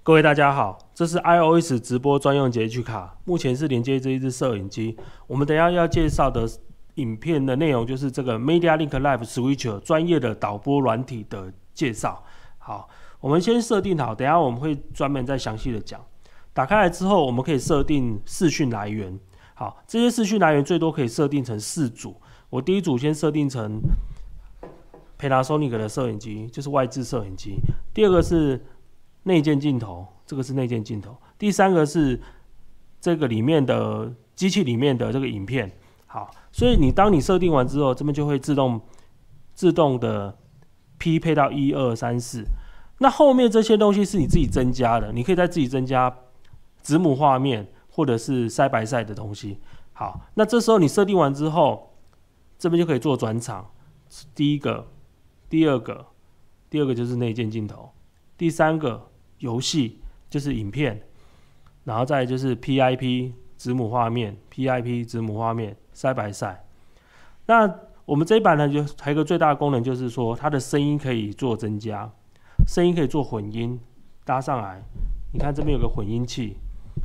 各位大家好，这是 iOS 直播专用截取卡，目前是连接这一支摄影机。我们等一下要介绍的影片的内容就是这个 MediaLink Live Switcher 专业的导播软体的介绍。好，我们先设定好，等一下我们会专门再详细的讲。打开来之后，我们可以设定视讯来源。好，这些视讯来源最多可以设定成4组。我第一组先设定成 Panasonic 的摄影机，就是外置摄影机。第二个是内建镜头，这个是内建镜头。第三个是这个里面的机器里面的这个影片。好，所以当你设定完之后，这边就会自动的匹配到1、2、3、4。那后面这些东西是你自己增加的，你可以再自己增加子母画面或者是side by side的东西。好，那这时候你设定完之后，这边就可以做转场。第一个、第二个就是内建镜头，第三个游戏就是影片，然后再来就是 PIP 子母画面 ，PIP 子母画面side by side。那我们这一版呢，还有一个最大的功能就是说，它的声音可以做增加，声音可以做混音搭上来。你看这边有个混音器，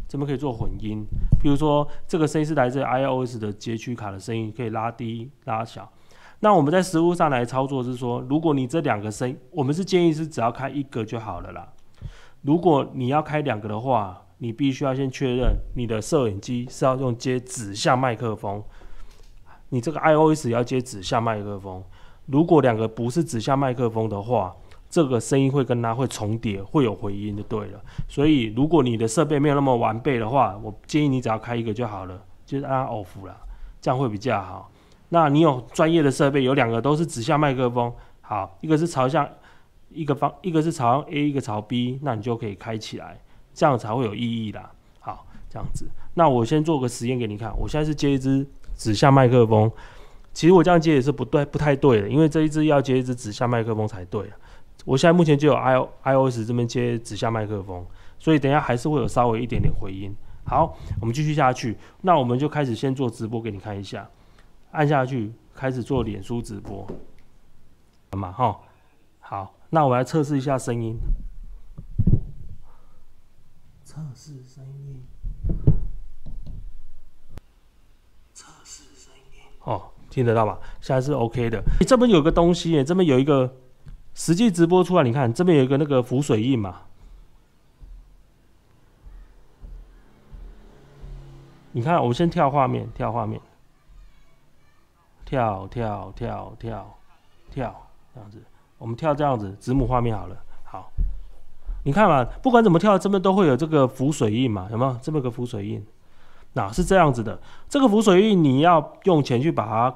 这边可以做混音。比如说这个声音是来自 iOS 的截取卡的声音，可以拉低拉小。那我们在实物上来操作是说，如果你这2个声音，我们是建议是只要开1个就好了啦。如果你要开2个的话，你必须要先确认你的摄影机是要用接指向麦克风，你这个 iOS 也要接指向麦克风。如果2个不是指向麦克风的话，这个声音会跟它会重叠，会有回音就对了。所以如果你的设备没有那么完备的话，我建议你只要开1个就好了，就是按它 off 啦，这样会比较好。那你有专业的设备，有2个都是指向麦克风，好，一个是朝向一个是朝向 A， 一个朝 B， 那你就可以开起来，这样才会有意义啦。好，这样子。那我先做个实验给你看，我现在是接一支指向麦克风，其实我这样接也是不太对的，因为这一支要接一支指向麦克风才对啊。我现在目前就有 iOS 这边接指向麦克风，所以等一下还是会有稍微一点点回音。好，我们继续下去，那我们就开始先做直播给你看一下。按下去，开始做脸书直播，嘛哈，好，那我来测试一下声音，测试声音，哦，听得到吗？现在是 OK 的。这边有个东西耶，这边有一个实际直播出来，你看这边有一个那个浮水印嘛，你看，我先跳画面，跳，这样子，我们跳这样子，子母画面好了。好，你看嘛，不管怎么跳，这边都会有这个浮水印嘛，有没有？这边有个浮水印，那是这样子的。这个浮水印你要用钱去把它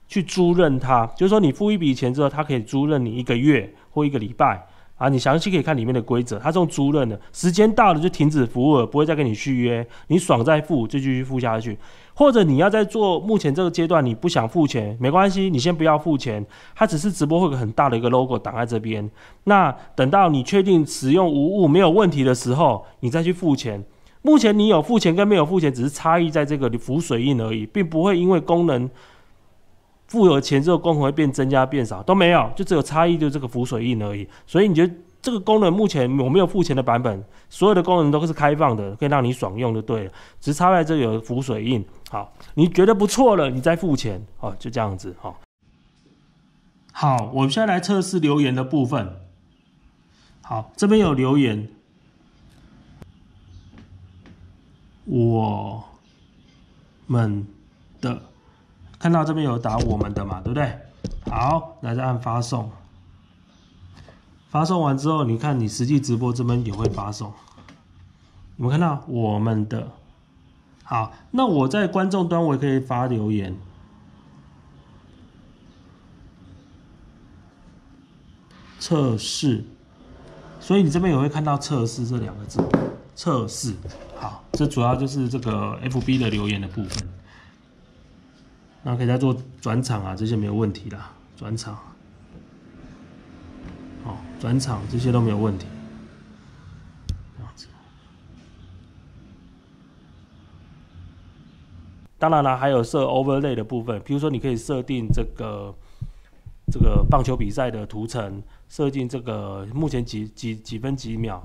去租赁它，就是说你付一笔钱之后，它可以租赁你1个月或1个礼拜。啊，你详细可以看里面的规则，它是用租赁的，时间到了就停止服务了，不会再跟你续约，你爽再付就继续付下去。或者你要在做目前这个阶段你不想付钱，没关系，你先不要付钱，它只是直播会有个很大的一个 logo 挡在这边。那等到你确定使用无误没有问题的时候，你再去付钱。目前你有付钱跟没有付钱，只是差异在这个浮水印而已，并不会因为功能付了钱之后，功能会变增加变少，都没有，就只有差异，就这个浮水印而已。所以你觉得这个功能目前我没有付钱的版本，所有的功能都是开放的，可以让你爽用就对了，只是差在这有浮水印。好，你觉得不错了，你再付钱，哦，就这样子。好，我们现在来测试留言的部分。好，这边有留言，我们的。看到这边有打我们的嘛，对不对？好，来再按发送。发送完之后，你看你实际直播这边也会发送。有没有看到我们的？好，那我在观众端我也可以发留言。测试，所以你这边也会看到测试这2个字。测试，好，这主要就是这个 FB 的留言的部分。那可以再做转场啊，这些没有问题啦。转场，好，转场这些都没有问题。这样子。当然了，还有设 overlay 的部分，比如说你可以设定这个棒球比赛的图层，设定这个目前几分几秒，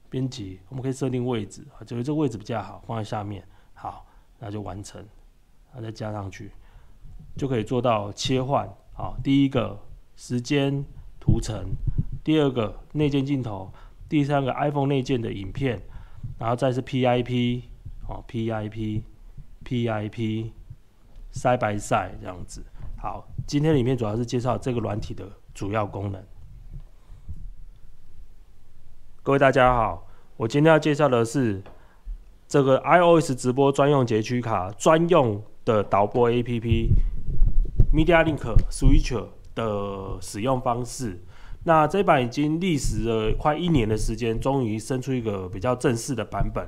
编辑，我们可以设定位置，觉得这个位置比较好，放在下面。好，那就完成，再加上去，就可以做到切换。好，第一个时间图层，第二个内建镜头，第三个 iPhone 内建的影片，然后再是 PIP， PIP side by side 这样子。好，今天的影片主要是介绍这个软体的主要功能。各位大家好，我今天要介绍的是这个 iOS 直播专用截取卡专用的导播 APP MediaLink Switcher 的使用方式。那这版已经历时了快1年的时间，终于生出一个比较正式的版本。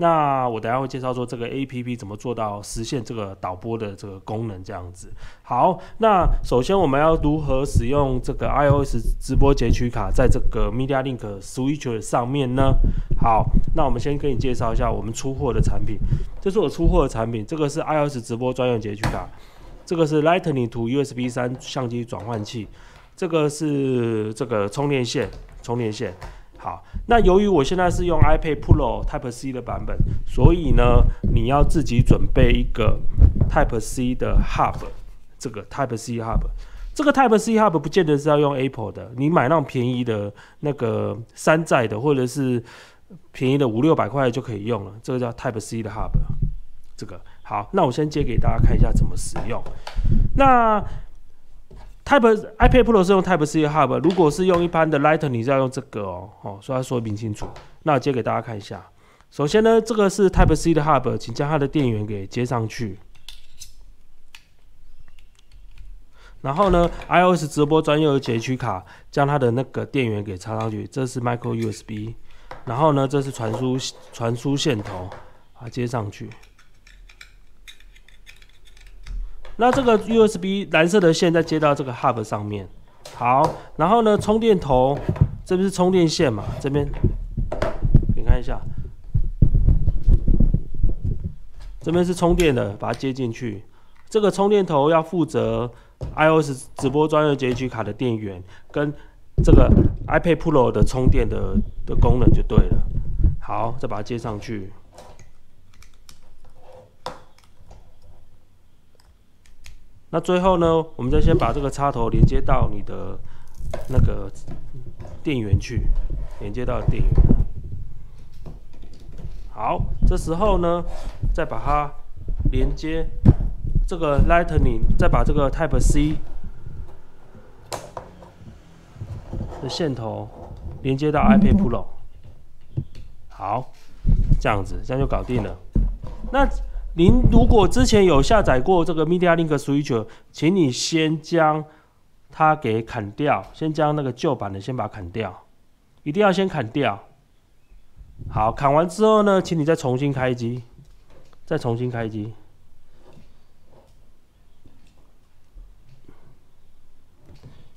那我等一下会介绍说这个 APP 怎么做到实现这个导播的这个功能，这样子。好，那首先我们要如何使用这个 iOS 直播截取卡在这个 MediaLink Switcher 上面呢？好，那我们先跟你介绍一下我们出货的产品。这是我出货的产品，这个是 iOS 直播专用截取卡，这个是 Lightning to USB 3相机转换器，这个是这个充电线。好，那由于我现在是用 iPad Pro Type C 的版本，所以呢，你要自己准备一个 Type C 的 Hub， 这个 Type C Hub， 这个 Type C Hub 不见得是要用 Apple 的，你买那种便宜的那个山寨的，或者是便宜的500-600块就可以用了，这个叫 Type C 的 Hub。这个好，那我先接给大家看一下怎么使用。那iPad Pro 是用 Type C Hub， 如果是用一般的 Lightning 是要用这个所以要说明清楚。那我接给大家看一下。首先呢，这个是 Type C 的 Hub， 请将它的电源给接上去。然后呢 ，iOS 直播专用的截取卡，将它的那个电源给插上去。这是 Micro USB， 然后呢，这是传输线头，接上去。那这个 USB 蓝色的线再接到这个 Hub 上面，好，然后呢，充电头这边是充电线嘛，这边你看一下，这边是充电的，把它接进去。这个充电头要负责 iOS 直播专用截取卡的电源，跟这个 iPad Pro 的充电的功能就对了。好，再把它接上去。那最后呢，我们再先把这个插头连接到你的那个电源去，连接到电源。好，这时候呢，再把它连接这个 Lightning， 再把这个 Type C 的线头连接到 iPad Pro。好，这样子，这样就搞定了。那您如果之前有下载过这个 MediaLink Switcher， 请你先将它给砍掉，先将那个旧版的先把它砍掉，一定要先砍掉。好，砍完之后呢，请你再重新开机，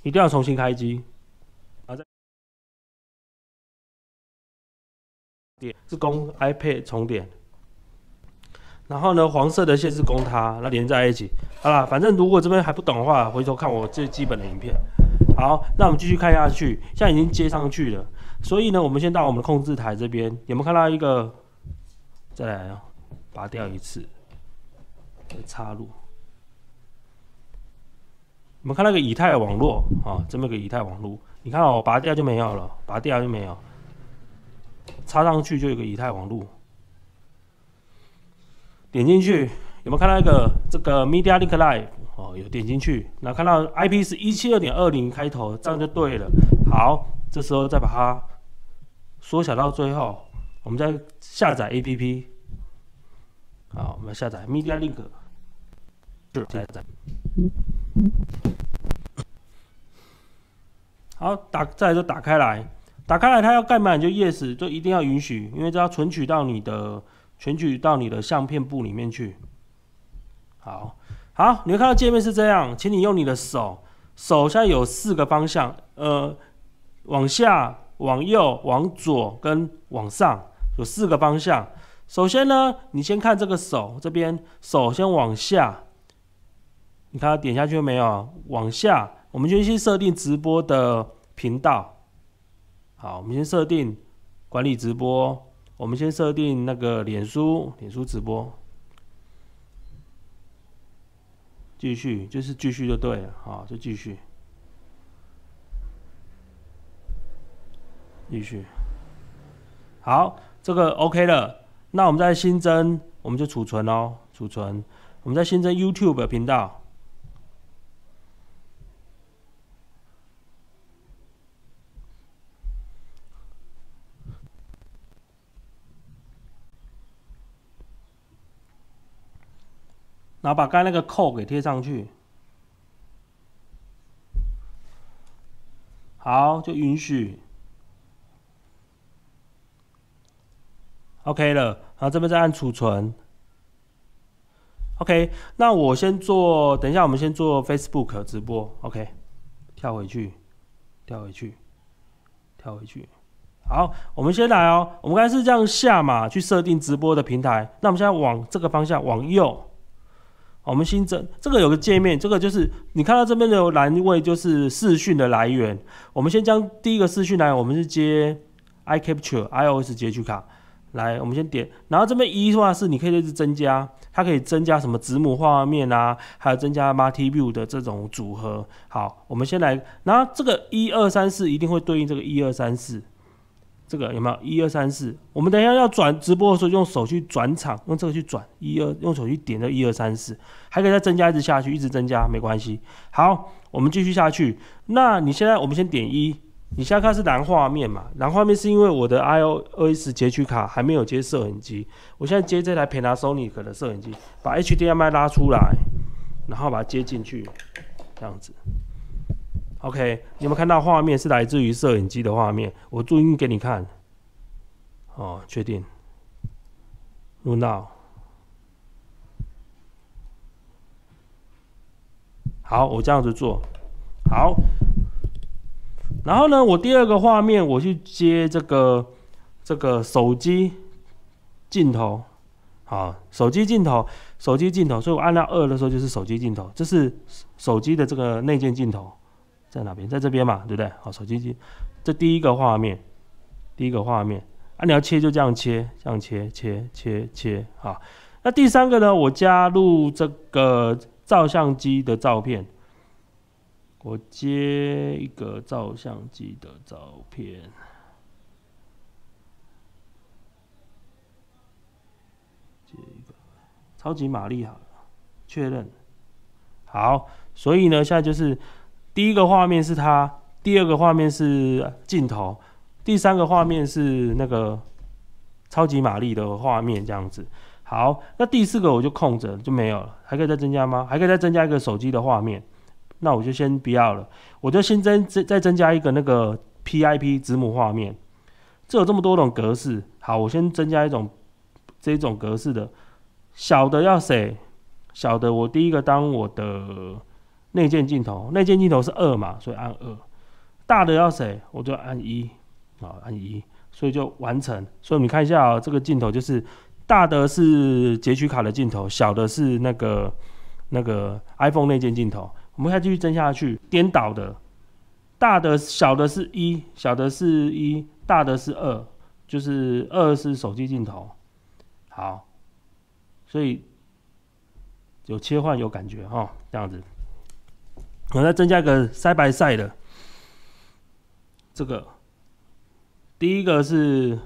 一定要重新开机。是供 iPad 充电。然后呢，黄色的线是供它，那连在一起。好啦，反正如果这边还不懂的话，回头看我最基本的影片。好，那我们继续看下去，现在已经接上去了。所以呢，我们先到我们的控制台这边，有没有看到一个？再来啊，拔掉一次，再插入。我们看那个以太网络啊，这边有个以太网络，你看哦，拔掉就没有了，拔掉就没有，插上去就有个以太网络。点进去有没有看到一个这个 MediaLink Live？ 有点进去，然后看到 IP 是 172.20 开头，这样就对了。好，这时候再把它缩小到最后，我们再下载 APP。好，我们下载 MediaLink， 下载。好，再来就打开来，它要干嘛你就 Yes， 就一定要允许，因为这要存取到你的相片簿里面去。好，你会看到界面是这样，请你用你的手现在有4个方向，往下、往右、往左跟往上，有4个方向。首先呢，你先看这个手这边，手先往下，你看它点下去没有？往下，我们就先设定直播的频道。好，我们先设定管理直播，我们先设定那个脸书直播，继续就是继续就对了，好，就继续，好，这个 OK 了。那我们再新增，我们就储存哦，储存，我们再新增 YouTube 频道。然后把刚才那个扣给贴上去，好，就允许 ，OK 了。然后这边再按储存 ，OK。那我先做，等一下我们先做 Facebook 直播 ，OK。跳回去。好，我们先来哦。我们刚才是这样下嘛，去设定直播的平台。那我们现在往这个方向往右。我们新增这个有个界面，这个就是你看到这边的栏位就是视讯的来源。我们先将第一个视讯来源，我们是接 iCapture iOS 截取卡，来，我们先点，然后这边一的话是你可以一直增加，它可以增加什么子母画面啊，还有增加 Multi View 的这种组合。好，我们先来，然后这个1234一定会对应这个1234。这个有没有1234？我们等一下要转直播的时候，用手去转场，用这个去转用手去点这1234，还可以再增加一直下去，一直增加没关系。好，我们继续下去。那你现在我们先点1，你现在看是蓝画面嘛？蓝画面是因为我的 iOS 截取卡还没有接摄影机，我现在接这台 Panasonic 的摄影机，把 HDMI 拉出来，然后把它接进去，这样子。OK， 你有没有看到画面是来自于摄影机的画面？我注音给你看。哦，确定。录到。好，我这样子做。好。然后呢，我第二个画面我去接这个手机镜头。好，手机镜头，所以我按到2的时候就是手机镜头，这是手机的这个内建镜头。在哪边？在这边嘛，对不对？好，手机机，这第一个画面，啊，你要切就这样切，切，好。那第三个呢？我加入这个照相机的照片，我接一个照相机的照片，接一个超级玛丽好了，确认，好。所以呢，现在就是。第一个画面是它，第二个画面是镜头，第三个画面是那个超级玛丽的画面，这样子。好，那第四个我就空着就没有了，还可以再增加吗？还可以再增加一个手机的画面，那我就先不要了，我就先再增加一个那个 PIP 子母画面。这有这么多种格式，好，我先增加这种格式的，小的要谁？小的我第一个当我的。内建镜头是2嘛，所以按2。大的要谁？我就按1，好，按1，所以就完成。所以你看一下这个镜头就是大的是截取卡的镜头，小的是那个 iPhone 内建镜头。我们再继续增下去，颠倒的，小的是1，大的是2，就是2是手机镜头。好，所以有切换有感觉哈，这样子。我再增加一个side by side的，这个第一个是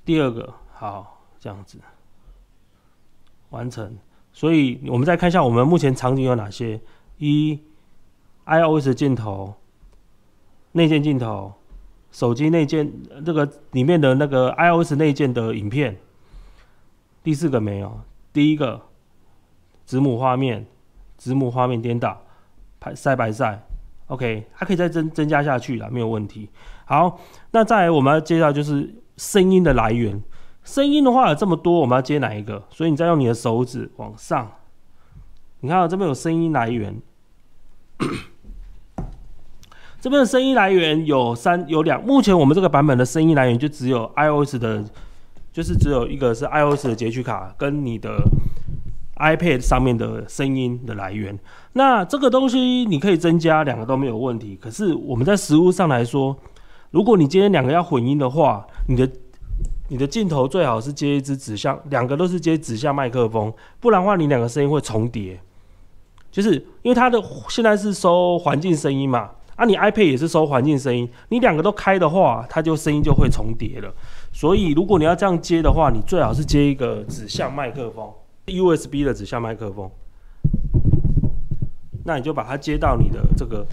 第二个，好，这样子完成。所以我们再看一下我们目前场景有哪些：iOS 镜头、内建镜头、手机内建这个里面的那个 iOS 内建的影片。第4个没有，第一个子母画面颠倒，side by side， OK， 它可以再增加下去啦，没有问题。好，那再来我们要接到就是声音的来源。声音的话有这么多，我们要接哪一个？所以你再用你的手指往上，你看这边有声音来源，这边的声音来源有2，目前我们这个版本的声音来源就只有 iOS 的，就是只有一个是 iOS 的截取卡跟你的 iPad 上面的声音的来源。那这个东西你可以增加，2个都没有问题。可是我们在实务上来说，如果你今天两个要混音的话，你的镜头最好是接一支指向，两个都是接指向麦克风，不然的话你两个声音会重叠。就是因为它的现在是收环境声音嘛，你 iPad 也是收环境声音，你两个都开的话，它就声音就会重叠了。所以如果你要这样接的话，你最好是接一个指向麦克风 ，USB 的指向麦克风。那你就把它接到你的这个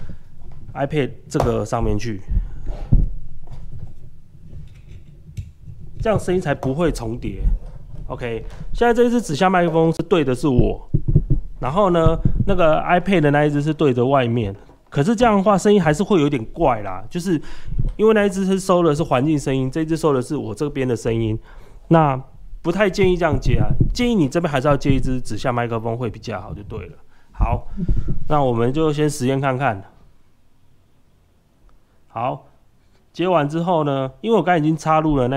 iPad 这个上面去，这样声音才不会重叠。OK， 现在这一支指向麦克风是对的是我，然后呢，那个 iPad 的那一支是对着外面。可是这样的话，声音还是会有点怪啦，就是因为那一支是收的是环境声音，这一支收的是我这边的声音，那不太建议这样接啊，建议你这边还是要接一支指向麦克风会比较好，就对了。好，那我们就先实验看看。好，接完之后呢，因为我刚才已经插入了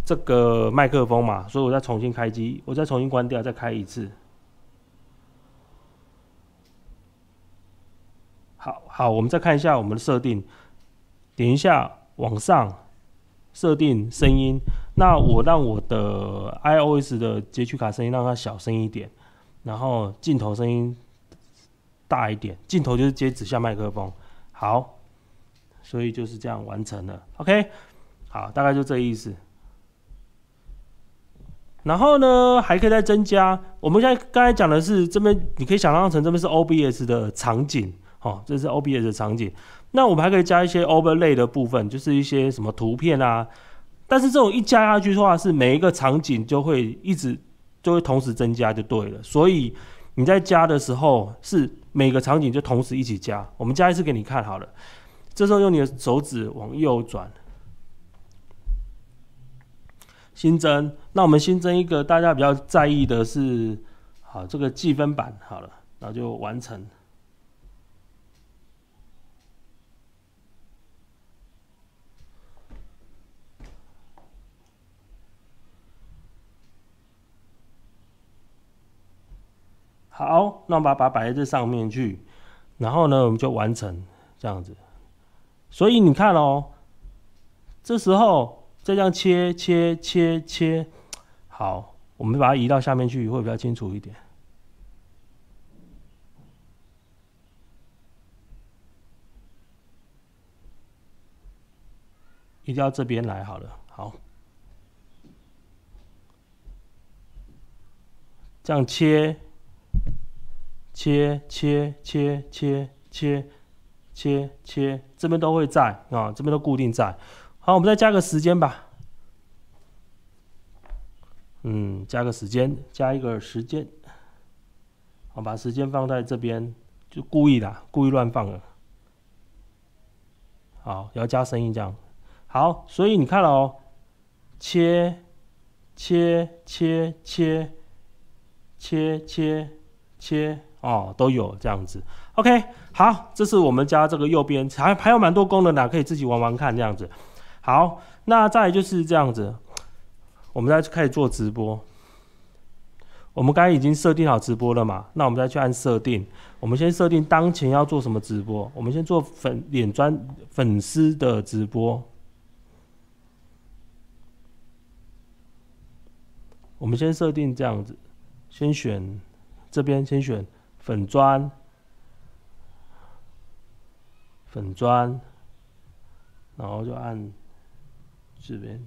这个麦克风嘛，所以我再重新开机，我再重新关掉，再开一次。好，我们再看一下我们的设定，点一下往上，设定声音。那我让我的 iOS 的截取卡声音让它小声一点，然后镜头声音大一点，镜头就是接指向麦克风。好，所以就是这样完成了。OK， 好，大概就这意思。然后呢，还可以再增加。我们现在刚才讲的是这边，你可以想象成这边是 OBS 的场景。这是 OBS 的场景。那我们还可以加一些 overlay 的部分，就是一些什么图片啊。但是这种一加下去的话，是每一个场景就会同时增加就对了。所以你在加的时候，是每个场景就同时一起加。我们加一次给你看好了。这时候用你的手指往右转，新增。那我们新增一个大家比较在意的是，好，这个计分板好了，然后就完成。好，那我们把它摆在这上面去，然后呢，我们就完成这样子。所以你看哦，这时候再这样切，好，我们把它移到下面去，会比较清楚一点。移到这边来好了，好，这样切，这边都会在啊，这边都固定在。好，我们再加个时间吧。加个时间，加一个时间。好，把时间放在这边，就故意乱放了。好，也要加声音这样。好，所以你看了哦，切，哦，都有这样子。OK， 好，这是我们家这个右边还有蛮多功能的，可以自己玩玩看这样子。好，那再来就是这样子，我们再开始做直播。我们刚才已经设定好直播了嘛，那我们再去按设定。我们先设定当前要做什么直播，我们先做粉丝的直播。我们先设定这样子，先选这边，先选粉专，然后就按这边，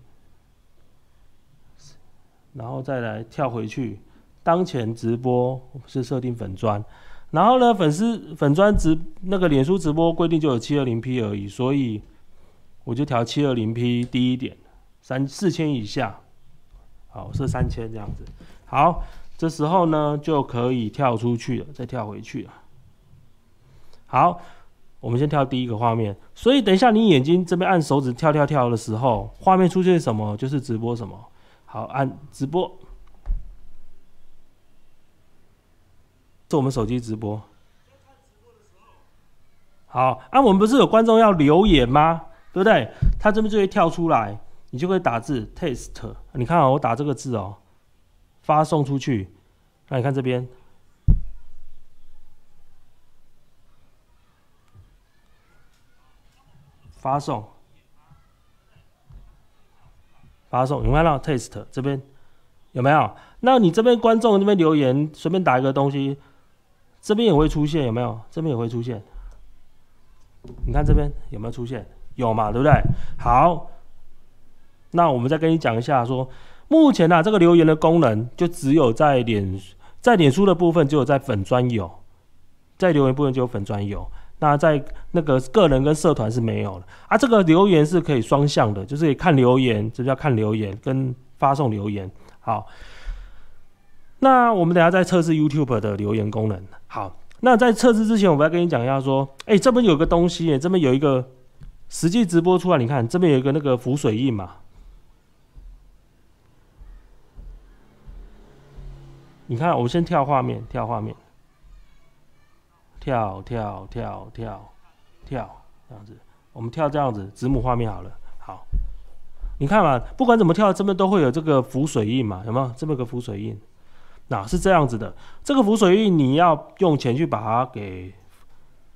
然后再来跳回去，当前直播是设定粉专，然后呢，粉专那个脸书直播规定就有 720P 而已，所以我就调 720P 低一点，4000以下。好，设3000这样子。好，这时候呢就可以跳出去了，再跳回去了。好，我们先跳第一个画面。所以等一下你眼睛这边按手指跳的时候，画面出现什么就是直播什么。好，按直播，是我们手机直播。好，我们不是有观众要留言吗？对不对？他这边就会跳出来。你就可以打字 test， 你看我打这个字哦，发送出去。那你看这边，发送，发送，有没有看到 test 这边有没有？那你这边观众这边留言，随便打一个东西，这边也会出现，有没有？这边也会出现。你看这边有没有出现？有嘛，对不对？好，那我们再跟你讲一下说，目前这个留言的功能就只有在脸书的部分，只有在粉专有，在留言部分就有粉专有。那在那个个人跟社团是没有的啊。这个留言是可以双向的，就是可以看留言，这叫看留言跟发送留言。好，那我们等一下再测试 YouTube 的留言功能。好，那在测试之前，我要跟你讲一下说，这边有个东西，这边有一个实际直播出来，你看这边有一个那个浮水印嘛。你看，我先跳画面，跳，这样子，我们跳这样子，子母画面好了。好，你看嘛，不管怎么跳，这边都会有这个浮水印嘛，有没有？这边有个浮水印，那是这样子的。这个浮水印你要用钱去把它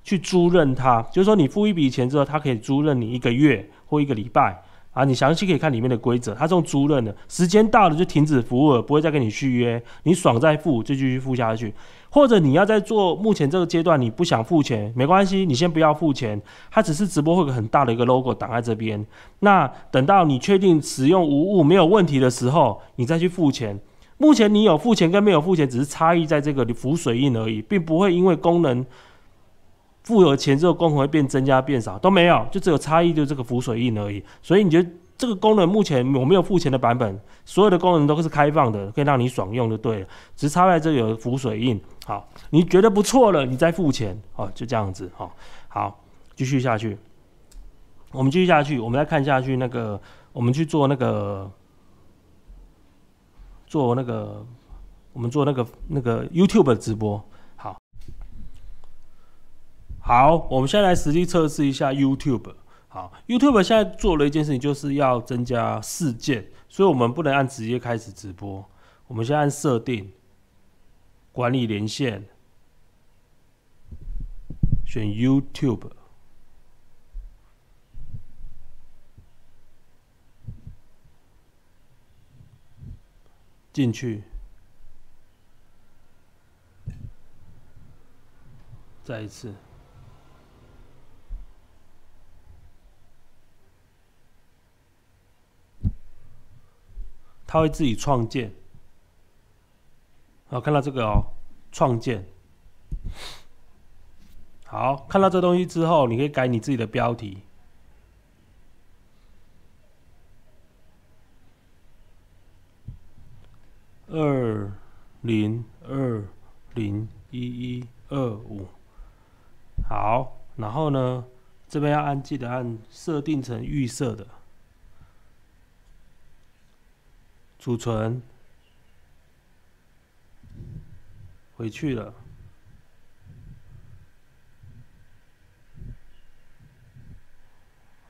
去租赁它，就是说你付一笔钱之后，它可以租赁你1个月或1个礼拜。你详细可以看里面的规则，它是用租赁的，时间到了就停止服务了，不会再跟你续约，你爽再付就继续付下去。或者你要在做目前这个阶段你不想付钱，没关系，你先不要付钱，它只是直播会有很大的一个 logo 挡在这边。那等到你确定使用无误没有问题的时候，你再去付钱。目前你有付钱跟没有付钱，只是差异在这个浮水印而已，并不会因为功能付了钱之后，功能会变增加变少都没有，就只有差异就是这个浮水印而已。所以你觉得这个功能目前我没有付钱的版本，所有的功能都是开放的，可以让你爽用就对了，只是差在这里有浮水印。好，你觉得不错了，你再付钱就这样子。好，继续下去，我们继续下去，我们再看下去那个，我们去做那个我们做那个 YouTube 的直播。好，我们现在来实际测试一下 YouTube。好 ，YouTube 现在做了一件事情，就是要增加事件，所以我们不能按直接开始直播，我们先按设定，管理连线，选 YouTube， 进去，再一次。它会自己创建，好，看到这个创建，好，看到这东西之后，你可以改你自己的标题，20201125，好，然后呢，这边要记得按设定成预设的。储存，回去了，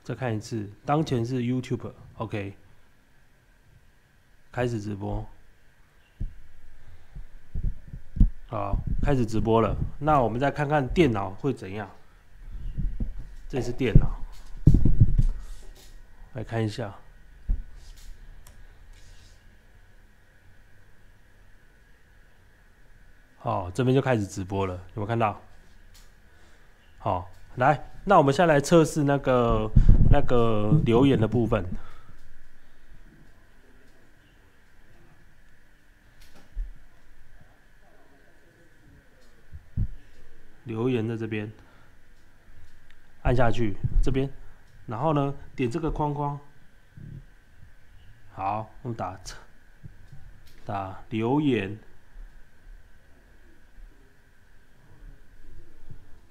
再看一次，当前是 YouTube，OK， 开始直播，好，开始直播了。那我们再看看电脑会怎样？这是电脑，来看一下。这边就开始直播了，有没有看到？好，来，那我们现在来测试那个留言的部分。留言在这边，按下去这边，然后呢，点这个框框。好，我们打留言。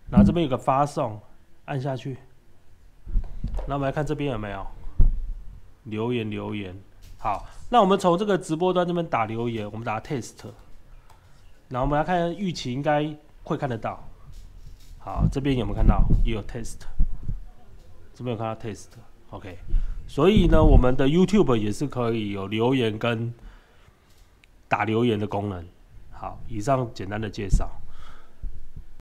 然后这边有个发送，按下去。那我们来看这边有没有留言。好，那我们从这个直播端这边打留言，我们打 test。然后我们来看预期应该会看得到。好，这边有没有看到？也有 test。这边有看到 test。OK。所以呢，我们的 YouTube 也是可以有留言跟打留言的功能。好，以上简单的介绍。